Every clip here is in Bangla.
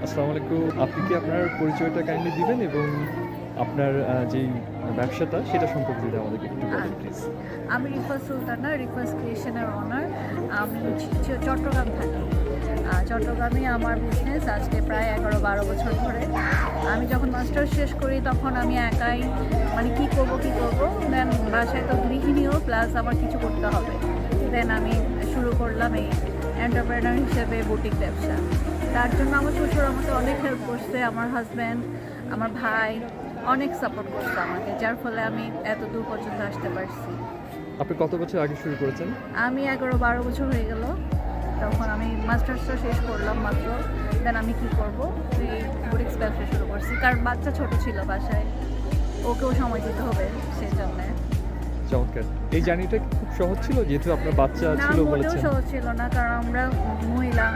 আসসালামু আলাইকুম। আপনি কি আপনার পরিচয়টা কাইন্ডলি দিবেন এবং আপনার যেই ব্যবসাটা সেটা সম্পর্কে যদি আমাদেরকে একটু বলেন প্লিজ? আমি রিফাত সুলতানা, রিফাস ক্রিয়েশনের ওনার। আমি চট্টগ্রাম থাকি। চট্টগ্রামে আমার বিজনেস আজকে প্রায় 11-12 বছর ধরে। আমি যখন মাস্টার্স শেষ করি তখন আমি একাই মানে কী করব দেন বাসায় তো গৃহিণীও প্লাস আমার কিছু করতে হবে। দেন আমি শুরু করলাম এই এন্টারপ্রেনার হিসেবে বুটিক ব্যবসা। তার জন্য আমার শ্বশুর আমাকে অনেক হেল্প করছে, আমার হাজব্যান্ড, আমার ভাই অনেক সাপোর্ট করছে আমাকে, যার ফলে আমি এত দূর পর্যন্ত আসতে পারছি। আপনি কত বছর আগে শুরু করেছেন? আমি 11-12 বছর হয়ে গেল, তখন আমি মাস্টার্সটা শেষ করলাম মাত্র। দেন আমি কি করব, এই বুটিক্স ব্যবসা শুরু করছি, কারণ বাচ্চা ছোট ছিল বাসায়, ওকেও সময় দিতে হবে সেই জন্যে। চমৎকার। এই জার্নিটা কি খুব সহজ ছিল যেহেতু আপনার বাচ্চা না, ছিল মোটেও বলেছেন? সহজ ছিল না, কারণ আমরা মহিলা,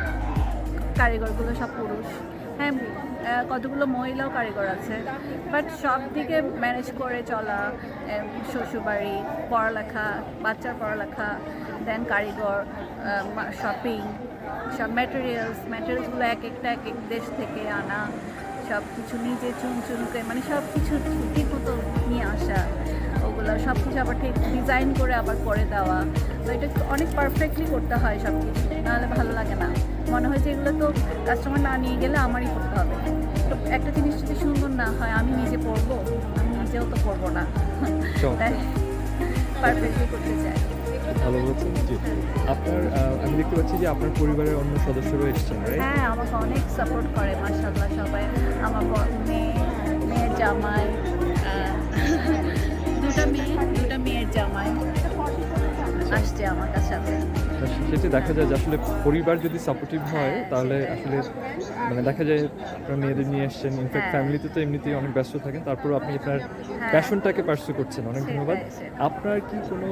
কারিগরগুলো সব পুরুষ। হ্যাঁ, কতগুলো মহিলাও কারিগর আছে, বাট সব দিকে ম্যানেজ করে চলা, শ্বশুরবাড়ি, পড়ালেখা, বাচ্চার পড়ালেখা, দেন কারিগর, শপিং, সব ম্যাটেরিয়ালসগুলো এক এক দেশ থেকে আনা, সব কিছু নিজে চুনকে মানে সব কিছু ঠিক মতো নিয়ে আসা, ওগুলো সব কিছু আবার ঠিক ডিজাইন করে আবার করে দেওয়া। তো এটা অনেক পারফেক্টলি করতে হয় সব কিছু, নাহলে ভালো লাগে না। মনে হয় যে এগুলো তো কাস্টমার না নিয়ে গেলে আমারই করতে হবে। তো একটা জিনিস যদি সুন্দর না হয় আমি নিজে পরবো, আমি নিজেও তো পরবো না, তাই পারফেক্টলি করতে চাই। খুব ভালো বলেছেন। জি। আপনার আমি দেখতে পাচ্ছি যে আপনার পরিবারের অন্য সদস্যরাও এসেছেন, রাইট? হ্যাঁ, আমাকে অনেক সাপোর্ট করে মাশাআল্লাহ সবাই। আমার মেয়ের জামাই, আহ, দুটা মেয়ের জামাই আসছে আমার কাছে। সেটি দেখা যায় যে আসলে পরিবার যদি সাপোর্টিভ হয় তাহলে আসলে মানে দেখা যায় আপনার মেয়েদের নিয়ে এসছেন, ইনফ্যাক্ট হ্যাঁ। ফ্যামিলিতে তো এমনিতেই অনেক ব্যস্ত থাকেন, তারপরেও আপনি আপনার হ্যাঁ, প্যাশনটাকে পার্সু করছেন। অনেক ধন্যবাদ। সেটাই। আপনার কি কোনো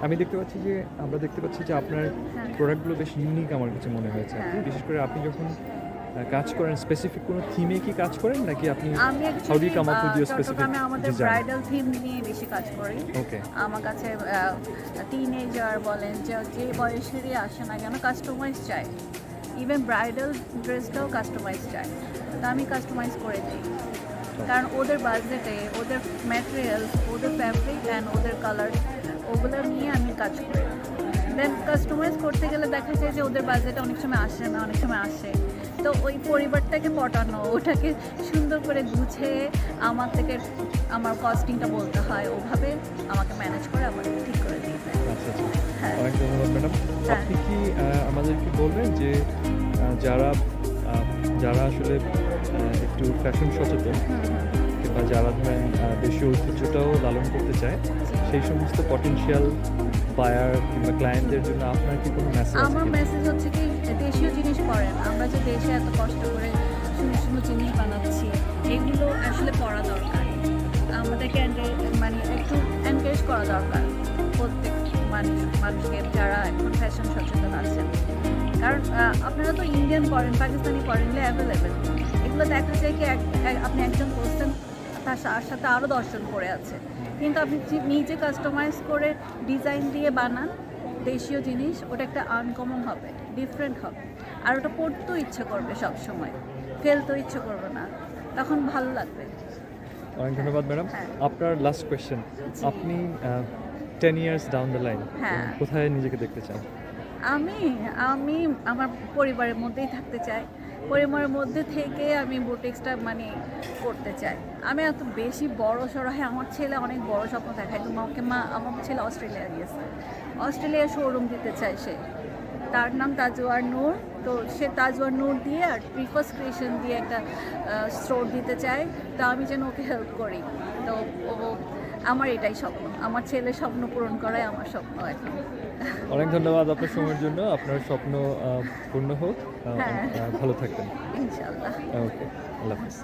আমি দেখতে পাচ্ছি যে আমরা দেখতে পাচ্ছি যে আপনার হ্যাঁ। প্রোডাক্টগুলো বেশ ইউনিক আমার কাছে মনে হয়েছে। আপনি হ্যাঁ। বিশেষ করে আপনি যখন কাজ করেন স্পেসিফিক কোনো থিমে কি কাজ করেন নাকি আপনি আমি how do actually you come up with your specific চট্টগ্রামে আমাদের ডিজাইন? ব্রাইডাল থিম নিয়ে বেশি কাজ করি। ওকে। আমার কাছে টিনেজার বলেন, যে বয়সেরই আসে না কেন কাস্টমাইজ চাই। ইভেন ব্রাইডাল ড্রেসটাও কাস্টমাইজ চাই, তো আমি কাস্টমাইজ করে দিই, কারণ ওদের বাজেটে ওদের ম্যাটেরিয়ালস, ওদের ফ্যাব্রিক অ্যান্ড ওদের কালার, ওগুলো নিয়ে আমি কাজ করি। দেন কাস্টমাইজ করতে গেলে দেখা যায় যে ওদের বাজেটে অনেক সময় আসে না, অনেক সময় আসে। তো ওই পরিবারটাকে পটানো, ওটাকে সুন্দর করে গুছিয়ে আমার থেকে আমার কস্টিংটা বলতে হয়, ওভাবে আমাকে ম্যানেজ করে আবার ঠিক করে দিয়ে দেয়। আচ্ছা, আচ্ছা। হ্যাঁ। অনেক ধন্যবাদ ম্যাডাম। হ্যাঁ। আপনি কি আমাদেরকে বলবেন যে যারা যারা আসলে একটু ফ্যাশন সচেতন কিংবা যারা ধরেন দেশীয় ঐতিহ্যটাও লালন করতে চায়, সেই সমস্ত পটেনশিয়াল বায়ার কিংবা ক্লায়েন্টদের জন্য আপনার কি কোনো মেসেজ আছে আমার কিনা? মেসেজ হচ্ছে কি, দেশীয় জিনিস পড়েন। আমরা যে দেশে এত কষ্ট করে সুন্দর সুন্দর জিনিস বানাচ্ছি, এগুলো আসলে পড়া দরকার। আমাদেরকে মানে একটু এনকারেজ করা দরকার প্রত্যেক মানুষকে যারা এখন ফ্যাশন সচেতন আছেন। কারণ আপনারা তো ইন্ডিয়ান পড়েন, পাকিস্তানি পড়েন, অ্যাভেলেবেল। এগুলো দেখা যায় কি আপনি একজন করছেন, তার সাথে আরও 10 জন পড়ে আছে, কিন্তু আপনি নিজে কাস্টমাইজ করে ডিজাইন দিয়ে বানান দেশীয় জিনিস, ওটা একটা আনকমন হবে, ডিফারেন্ট হবে, আর ওটা পড়তেও ইচ্ছে করবে, সব সময় ফেলতেও ইচ্ছে করবে না, তখন ভালো লাগবে। অনেক ধন্যবাদ ম্যাডাম। হ্যাঁ। আপনার লাস্ট কোয়েশ্চেন, জি। আপনি 10 ইয়ার্স ডাউন দ্য লাইন হ্যাঁ। কোথায় নিজেকে দেখতে চান? আমি আমি আমার পরিবারের মধ্যেই থাকতে চাই। পরিবারের মধ্যে থেকে আমি বুটিক্সটা মানে করতে চাই। আমি এত বেশি বড়সড়, হ্যাঁ আমার ছেলে অনেক বড় স্বপ্ন দেখায়, তো আমার ছেলে অস্ট্রেলিয়া গিয়েছে, অস্ট্রেলিয়া শোরুম দিতে চায় সে। তার নাম তাজওয়ার নূর। তো সে তাজওয়ার নূর দিয়ে আর রিফাস ক্রিয়েশন দিয়ে একটা স্টোর দিতে চায়। তো আমি যেন ওকে হেল্প করি। তো ও, আমার এটাই স্বপ্ন, আমার ছেলের স্বপ্ন পূরণ করাই আমার স্বপ্ন এখন। অনেক ধন্যবাদ আপনার সময়ের জন্য। আপনার স্বপ্ন পূর্ণ হোক। হ্যাঁ। ভালো থাকবেন। ইনশাআল্লাহ। ওকে, আল্লাহ হাফেজ।